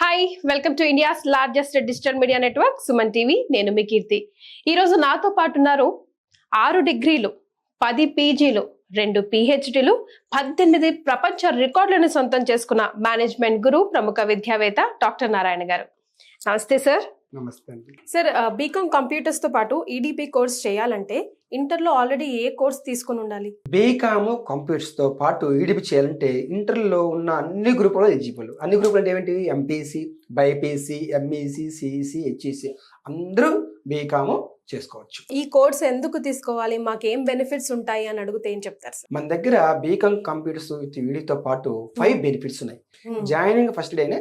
Hi welcome to India's largest digital media network Suman TV. నేను మీ కీర్తి. ఈరోజు నాతో పాటు ఉన్నారు 6 డిగ్రీలు, 10 పీజీలు, 2 పిహెచ్డీలు, 18 ప్రపంచ రికార్డులను సొంతం చేసుకున్న మేనేజ్మెంట్ గురు, ప్రముఖ విద్యావేత్త డాక్టర్ నారాయణ గారు. నమస్తే సార్. నమస్తే అండి. సార్, బీకామ్ కంప్యూటర్స్ తో పాటు ఈడిపి కోర్స్ చేయాలంటే ఇంటర్లో ఆల్రెడీ ఏ కోర్స్ తీసుకుని ఉండాలి? బీకామ్ కంప్యూటర్స్ తో పాటు ఈడిపి చేయాలంటే ఇంటర్లో ఉన్న అన్ని గ్రూపులు ఎలిజిబుల్. అన్ని గ్రూపులు అంటే ఏమిటి? MPC, BiPC, MEC, CEC, HEC అందరూ బీకామ్ చేసుకోవచ్చు. ఈ కోర్స్ ఎందుకు తీసుకోవాలి, మాకేం బెనిఫిట్స్ ఉంటాయి అని అడిగితే ఏం చెప్తారు సార్? మన దగ్గర బీకామ్ కంప్యూటర్స్ విత్ ఈడితో పాటు 5 బెనిఫిట్స్ ఉన్నాయి. జాయినింగ్ ఫస్ట్ డేనే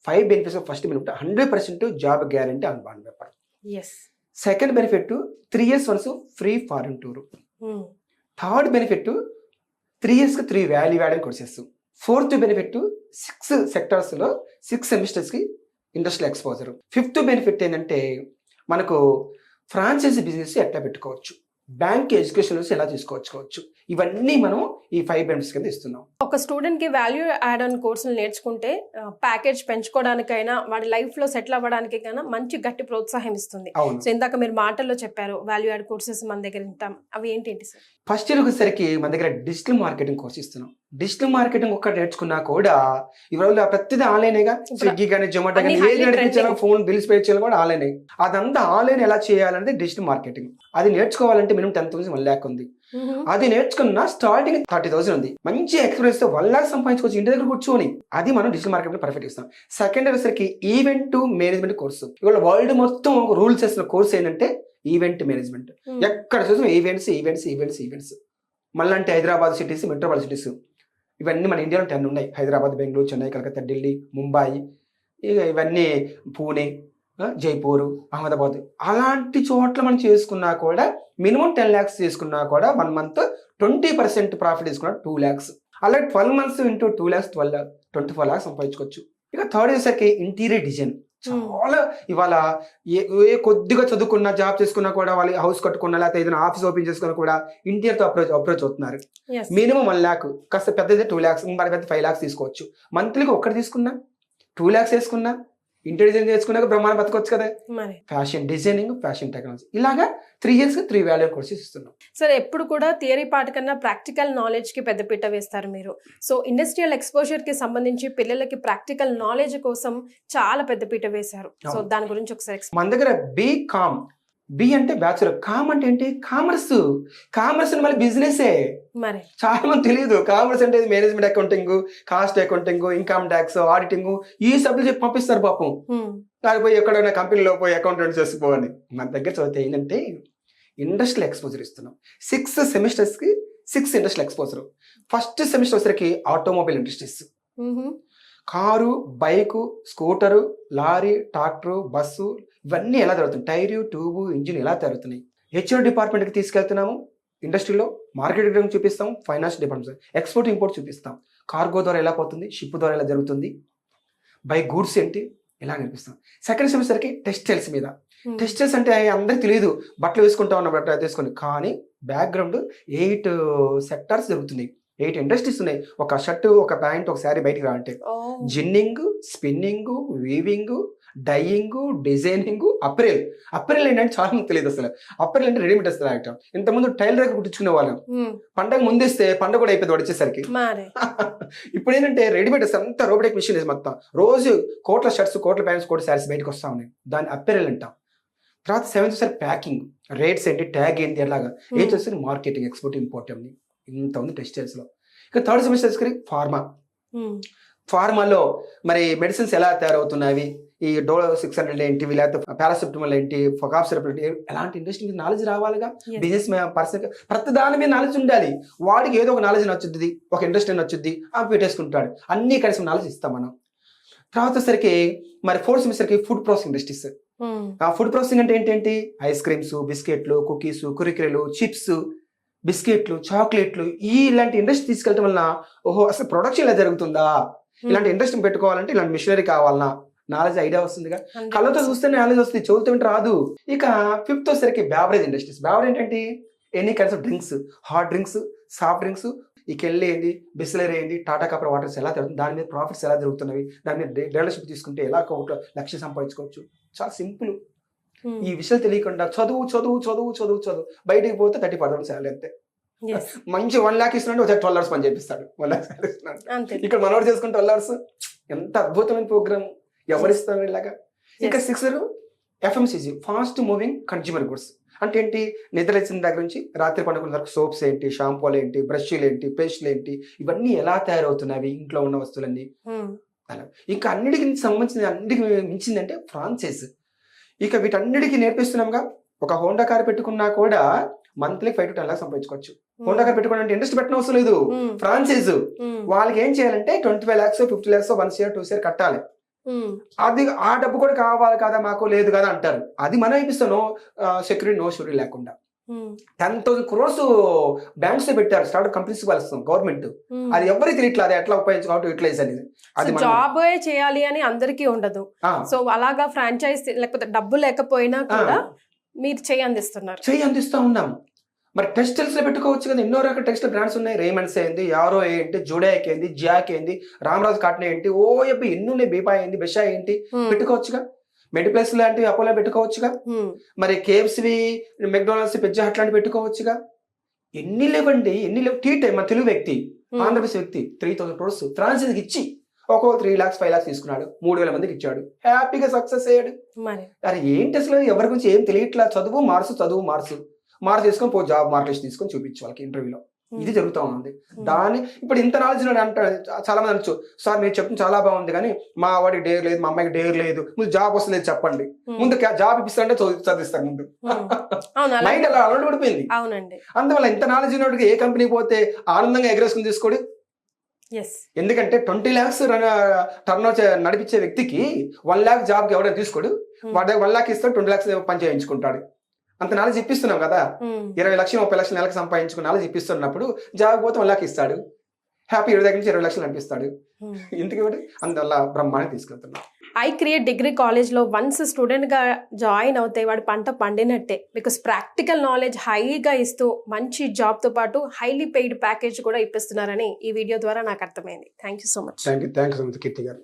5 benefits. First benefit 100% job guarantee on bond paper. Second benefit 3 years once free foreign tour. Third benefit 3 years 3 value added courses. Fourth benefit 6 sectors లో 6 semesters కి industrial exposure. Fifth benefit ఏంటంటే మనకు franchise business ఎట్లా పెట్టుకోవచ్చు, bank education ఎలా తీసుకోవచ్చు, ఇవన్నీ మనం ఈ 5 బెనిఫిట్స్ కింద ఇస్తున్నాం. ఒక స్టూడెంట్ కి వాల్యూ యాడ్ ఆన్ కోర్సులు నేర్చుకుంటే ప్యాకేజ్ పెంచుకోవడానికైనా వాడి లైఫ్ లో సెటిల్ అవ్వడానికి మంచి గట్టి ప్రోత్సాహం ఇస్తుంది. సో ఇందాక మీరు మాటల్లో చెప్పారు వాల్యూ యాడ్ కోర్సెస్ మన దగ్గర ఉంటాం, అవి ఏంటి సార్? ఫస్ట్ ఇయర్ వచ్చేసరికి మన దగ్గర డిజిటల్ మార్కెటింగ్ కోర్స్ ఇస్తున్నాం. డిజిటల్ మార్కెటింగ్ ఒక్కటి నేర్చుకున్నా కూడా ఇవాళ ప్రతిదీ ఆన్లైనేగా. స్విగ్గీ కానీ జొమాటో కానీ ఏది నడిపించాలో, ఫోన్ బిల్స్ పే చేయాలి కూడా ఆన్లైన్. అదంతా ఆన్లైన్ ఎలా చేయాలనేది డిజిటల్ మార్కెటింగ్. అది నేర్చుకోవాలంటే మినిమం 10,000 1 lakh ఉంది. అది నేర్చుకున్న స్టార్టింగ్ 30,000 ఉంది. మంచి ఎక్స్పీరియన్స్ తో 1 lakh సంపాదించుకోవచ్చు ఇంటి దగ్గర కూర్చొని. అది మనం డిజిటల్ మార్కెట్ లో పర్ఫెక్ట్ ఇస్తాం. సెకండ్ ఇయర్ వచ్చేసరికి ఈవెంట్ మేనేజ్మెంట్ కోర్సు. ఇవాళ వరల్డ్ మొత్తం రూల్స్ చేసిన కోర్స్ ఏంటంటే ఈవెంట్ మేనేజ్మెంట్. ఎక్కడ చూసిన ఈవెంట్స్ ఈవెంట్స్ ఈవెంట్స్ ఈవెంట్స్. మళ్ళీ అంటే హైదరాబాద్ సిటీస్, మెట్రోపాలిటన్ సిటీస్, ఇవన్నీ మన ఇండియాలో 10 ఉన్నాయి. హైదరాబాద్, బెంగళూరు, చెన్నై, కలకత్తా, ఢిల్లీ, ముంబై, ఇక ఇవన్నీ పూణే, జైపూర్, అహ్మదాబాద్. అలాంటి చోట్ల మనం చేసుకున్నా కూడా మినిమం 10 lakhs చేసుకున్నా కూడా 1 month 20% ప్రాఫిట్ తీసుకున్నా 2 lakhs. అలాగే 12 months ఇంటూ 2 lakhs 24 lakhs సంపాదించుకోవచ్చు. ఇక థర్డ్ ఇయర్సరికి ఇంటీరియర్ డిజైన్. చాలా ఇవాళ ఏ కొద్దిగా చదువుకున్నా, జాబ్ చేసుకున్నా కూడా, వాళ్ళు హౌస్ కట్టుకున్నా, లేకపోతే ఏదైనా ఆఫీస్ ఓపెన్ చేసుకున్నా కూడా ఇంటీరియర్ తో అప్రోచ్ అవుతున్నారు. మినిమం 1 lakh, కాస్త పెద్దది 2 lakhs, మరి పెద్ద 5 lakhs తీసుకోవచ్చు. మంత్లీకి ఒక్కటి తీసుకున్నా 2 lakhs వేసుకున్నా ఇంటీరియర్ డిజైన్ చేసుకున్నాక బ్రహ్మాండ బతకొచ్చు కదా. ఫ్యాషన్ డిజైనింగ్, ఫ్యాషన్ టెక్నాలజీ, ఇలాగా 3 years 3 వాల్యూ కోర్సెస్ ఇస్తున్నాం. సార్, ఎప్పుడు కూడా థియరీ పార్ట్ కన్నా ప్రాక్టికల్ నాలెడ్జ్ కి పెద్దపీట వేస్తారు మీరు. సో ఇండస్ట్రియల్ ఎక్స్పోజర్ కి సంబంధించి పిల్లలకి ప్రాక్టికల్ నాలెడ్జ్ కోసం చాలా పెద్దపీట వేశారు. సో దాని గురించి ఒకసారి. మన దగ్గర బీకామ్, బి అంటే బ్యాచులర్, కామ్ అంటే ఏంటి? కామర్స్. కామర్స్ మళ్ళీ బిజినెస్. మరి చాలా మంది తెలియదు కామర్స్ అంటే management accounting, cost accounting, income tax, auditing, ఈ సబ్జెక్ట్ చెప్పి పంపిస్తారు పాపం. పోయి ఎక్కడైనా కంపెనీలో పోయి అకౌంటెంట్ చేసుకోవాలి. మన దగ్గర చదివితే ఏంటంటే ఇండస్ట్రియల్ ఎక్స్పోజర్ ఇస్తున్నాం. 6 సెమిస్టర్స్ కి 6 ఇండస్ట్రియల్ ఎక్స్పోజర్. ఫస్ట్ సెమిస్టర్ వచ్చరికి automobile industries, car, bike, scooter, lorry, tractor, bus, ఇవన్నీ ఎలా జరుగుతుంది, టైరు, ట్యూబు, ఇంజిన్ ఎలా జరుగుతున్నాయి. హెచ్ఆర్ డిపార్ట్మెంట్కి తీసుకెళ్తున్నాము. ఇండస్ట్రీలో మార్కెటింగ్ చూపిస్తాం, ఫైనాన్స్ డిపార్ట్మెంట్, ఎక్స్పోర్ట్ ఇంపోర్ట్ చూపిస్తాం. కార్గో ద్వారా ఎలా పోతుంది, షిప్ ద్వారా ఎలా జరుగుతుంది, బై గూడ్స్ ఏంటి, ఇలా నేర్పిస్తాం. సెకండ్ సెమిస్టర్కి టెక్స్టైల్స్ మీద. టెక్స్టైల్స్ అంటే అందరికి తెలియదు, బట్టలు వేసుకుంటా ఉన్న బట్టలు తీసుకొని, కానీ బ్యాక్గ్రౌండ్ 8 సెక్టార్స్ జరుగుతున్నాయి, 8 ఇండస్ట్రీస్ ఉన్నాయి. ఒక షర్ట్, ఒక ప్యాంట్, ఒక శారీ బయటికి రాలంటే ginning, spinning, weaving, dyeing, designing, apparel. Apparel ఏంటంటే చాలా మంది తెలియదు అసలు. అప్రెల్ అంటే రెడీమేడ్ వస్తుంది ఐటమ్. ఇంతకుముందు టైలర్ దగ్గర కుట్టించుకునే వాళ్ళం. పండగ ముందేస్తే పండగ కూడా అయిపోయింది వచ్చేసరికి. ఇప్పుడు ఏంటంటే రెడీమేడ్ వస్తుంది, అంతా రోబోటిక్ మిషన్ మొత్తం. రోజు కోట్ల షర్ట్స్, కోట్ల ప్యాంట్స్, కోట్ల శారీస్ బయటకు వస్తా ఉన్నాయి. దాన్ని అప్రెల్ అంటాం. తర్వాత 7th సార్ ప్యాకింగ్, రేట్స్ ఏంటి, ట్యాగ్ ఏంటి, ఎలాగా. 8th వచ్చేసరి మార్కెటింగ్, ఎక్స్పోర్ట్, ఇంపోర్ట్ అని ఇంత ఉంది టెక్స్టైల్స్ లో. ఇక థర్డ్ సెమిస్టర్ ఫార్మా. ఫార్మాలో మరి మెడిసిన్స్ ఎలా తయారవుతున్నాయి, ఈ డోలో 600 ఏంటి, లేకపోతే పారాసెప్టమాల్ ఏంటి, ఫకాఫ్ సిరప్ ఏంటి, ఎలాంటి ఇండస్ట్రీ మీద నాలెడ్జ్ రావాలిగా. బిజినెస్ పర్సన్ ప్రతి దాని మీద నాలెడ్జ్ ఉండాలి. వాడికి ఏదో ఒక నాలెడ్జ్ నచ్చుద్ది, ఒక ఇండస్ట్రీ నచ్చుద్ది, ఆ పెట్టేసుకుంటాడు. అన్ని కలిసి నాలెడ్జ్ ఇస్తాం మనం. తర్వాత సరికి మరి 4th సెమిస్టర్కి ఫుడ్ ప్రాసెసింగ్ ఇండస్ట్రీస్. ఆ ఫుడ్ ప్రాసెసింగ్ అంటే ఏంటి? ఐస్ క్రీమ్స్, బిస్కెట్లు, కుకీస్, కురికెలు, చిప్స్, బిస్కెట్లు, చాక్లెట్లు, ఇలాంటి ఇండస్ట్రీ తీసుకెళ్ళటం వలన ఓహో అసలు ప్రొడక్షన్ ఇలా జరుగుతుందా, ఇలాంటి ఇండస్ట్రీ పెట్టుకోవాలంటే ఇలాంటి మిషనరీ కావాలన్నా నాలెడ్జ్ ఐడియా వస్తుందిగా. కళ్ళతో చూస్తేనే నాలెడ్జ్ వస్తుంది, చదువుతూ రాదు. ఇక 5th వచ్చేసరికి బ్యావరేజ్ ఇండస్ట్రీస్. బ్యావరేజ్ ఏంటంటే any kinds of drinks, hot drinks, soft drinks, ఈ కెళ్ళి ఏంది, బిస్లరీ ఏంది, టాటా కాపర్ వాటర్స్ ఎలా జరుగుతుంది, దాని మీద ప్రాఫిట్స్ ఎలా జరుగుతున్నవి, దాని మీద డీలర్షిప్ తీసుకుంటే ఎలా ఒక లక్ష సంపాదించుకోవచ్చు. చాలా సింపుల్. ఈ విషయాలు తెలియకుండా చదువు చదువు చదువు చదువు చదువు బయటికి పోతే 30% శాలరీ అంతే. మంచి 1 lakh ఇస్తున్నాడు, ఒక 12 hours పని చేపిస్తాడు. 1 lakh శాలరీ ఇస్తున్నాడు. ఇక్కడ మనోడు చేసుకుని 12 hours ఎంత అద్భుతమైన ప్రోగ్రామ్. ఎవరిస్తారు ఇలాగా. ఇంకా 6 FMCG, fast moving consumer goods. అంటే ఏంటి, నిద్ర లేచిన దగ్గర నుంచి రాత్రి పడుకున్న వరకు సోప్స్ ఏంటి, షాంపూలు ఏంటి, బ్రష్లు ఏంటి, పేస్ట్లు ఏంటి, ఇవన్నీ ఎలా తయారవుతున్నాయి ఇంట్లో ఉన్న వస్తువులన్నీ అలా. ఇంకా అన్నిటికి సంబంధించిన అన్నిటికి మించిందంటే ఫ్రాంచైజ్. ఇక వీటన్నిటికీ నేర్పిస్తున్నాంగా. ఒక హోండా కార్ పెట్టుకున్నా కూడా మంత్లీ 5 to 10 lakhs సంపాదించుకోవచ్చు. హోండా కార్ పెట్టుకోవాలంటే ఇంట్రెస్ట్ పెట్టిన అవసరం లేదు. ఫ్రాంచైజ్ వాళ్ళకి ఏం చేయాలంటే 25 lakhs 50 lakhs 1 year 2 year కట్టాలి. అది ఆ డబ్బు కూడా కావాలి కదా మాకు, లేదు కదా అంటారు. అది మనం ఇప్పిస్తాం, నో సెక్యూరిటీ నో షూరిటీ లేకుండా. 10,000 crores బ్యాంక్స్ పెట్టారు స్టార్ట్అప్ కంపెనీస్ వాళ్ళు, గవర్నమెంట్. అది ఎవరికి తెలియట్లేదు అది ఎట్లా ఉపయోగించుకోవాలి, యూటిలైజ్ అనేది. అది జాబ్ చేయాలి అని అందరికీ ఉండదు. సో అలాగా ఫ్రాంచైజ్ లేకపోతే డబ్బు లేకపోయినా కూడా మీరు చేయి అందిస్తా ఉన్నాం. మరి టెక్స్టైల్స్ లో పెట్టుకోవచ్చు కదా, ఎన్నో రకాల టెక్స్టైల్ బ్రాండ్స్ ఉన్నాయి. రేమండ్స్ ఏంది, యారో ఏంటి, జోడాక్ ఏంది, జాక్ ఏంది, రామరాజు కాటన్ ఏంటి, ఓ ఎబ్బి ఎన్ని ఉన్నాయి, బీపా ఏంటి, బెషా ఏంటి, పెట్టుకోవచ్చుగా. మెడిప్లస్ లాంటివి అపోలో పెట్టుకోవచ్చుగా. మరి కేఎఫ్సి, మెక్డొనాల్డ్స్, పిజ్జా హట్ లాంటివి పెట్టుకోవచ్చుగా. ఎన్ని లేవండి, ఎన్ని లేవు. టీ టైమ్ మన తెలుగు వ్యక్తి, ఆంధ్రప్రదేశ్ వ్యక్తి 3,000 crores ఫ్రాన్సైజ్ ఇచ్చి ఒక్కొక్క 3 lakhs 5 lakhs తీసుకున్నాడు, 3,000 మందికి ఇచ్చాడు, హ్యాపీగా సక్సెస్ అయ్యాడు. అరే ఏంటి అసలు ఎవరి గురించి ఏం తెలియట్లా. చదువు మార్క్స్ తీసుకొని పో, జాబ్ మార్కెట్ తీసుకొని చూపించు వాళ్ళకి ఇంటర్వ్యూలో. ఇది జరుగుతూ ఉంది. దాన్ని ఇప్పుడు ఇంత నాలెడ్జ్ అంటే చాలా మంది అనొచ్చు, సార్ మీరు చెప్తుంది చాలా బాగుంది కానీ మా వాడికి డేర్ లేదు, మా అమ్మాయికి డేర్ లేదు, ముందు జాబ్ వస్తలేదు చెప్పండి, ముందు జాబ్ ఇప్పిస్తారంటే చదివిస్తారు ముందు. మైండ్ అలా అలవాటు పడిపోయింది. అందువల్ల ఇంత నాలెడ్జ్ ఉన్నోడికి ఏ కంపెనీ పోతే ఆనందంగా ఎగరేసుకుని తీసుకోడు. ఎందుకంటే 20 lakhs టర్న్ నడిపించే వ్యక్తికి 1 lakh జాబ్కి ఎవరైనా తీసుకోడు. వాడి 1 lakh ఇస్తాడు, 20 lakhs పని చేయించుకుంటాడు. అంత నాలెడ్జ్ ఇప్పిస్తున్నాం కదా. 20 లక్షలు 30 లక్షలు నెలకు సంపాదించుకున్న నాలెడ్జ్ ఇప్పిస్తున్నప్పుడు జాబ్ పోతే 1 lakh ఇస్తాడు, హ్యాపీ 20 దగ్గర నుంచి 20 లక్షలు అనిపిస్తాడు. ఇందుకు అందువల్ల బ్రహ్మాండంగా తీసుకెళ్తున్నాం. ఐ క్రియేట్ డిగ్రీ కాలేజ్లో వన్స్ స్టూడెంట్గా జాయిన్ అవుతే వాడి పంట పండినట్టే. బికాస్ ప్రాక్టికల్ నాలెడ్జ్ హైగా ఇస్తూ మంచి జాబ్తో పాటు హైలీ పెయిడ్ ప్యాకేజ్ కూడా ఇప్పిస్తున్నారని ఈ వీడియో ద్వారా నాకు అర్థమైంది. Thank you so much. Thank you so much Keerthi గారు.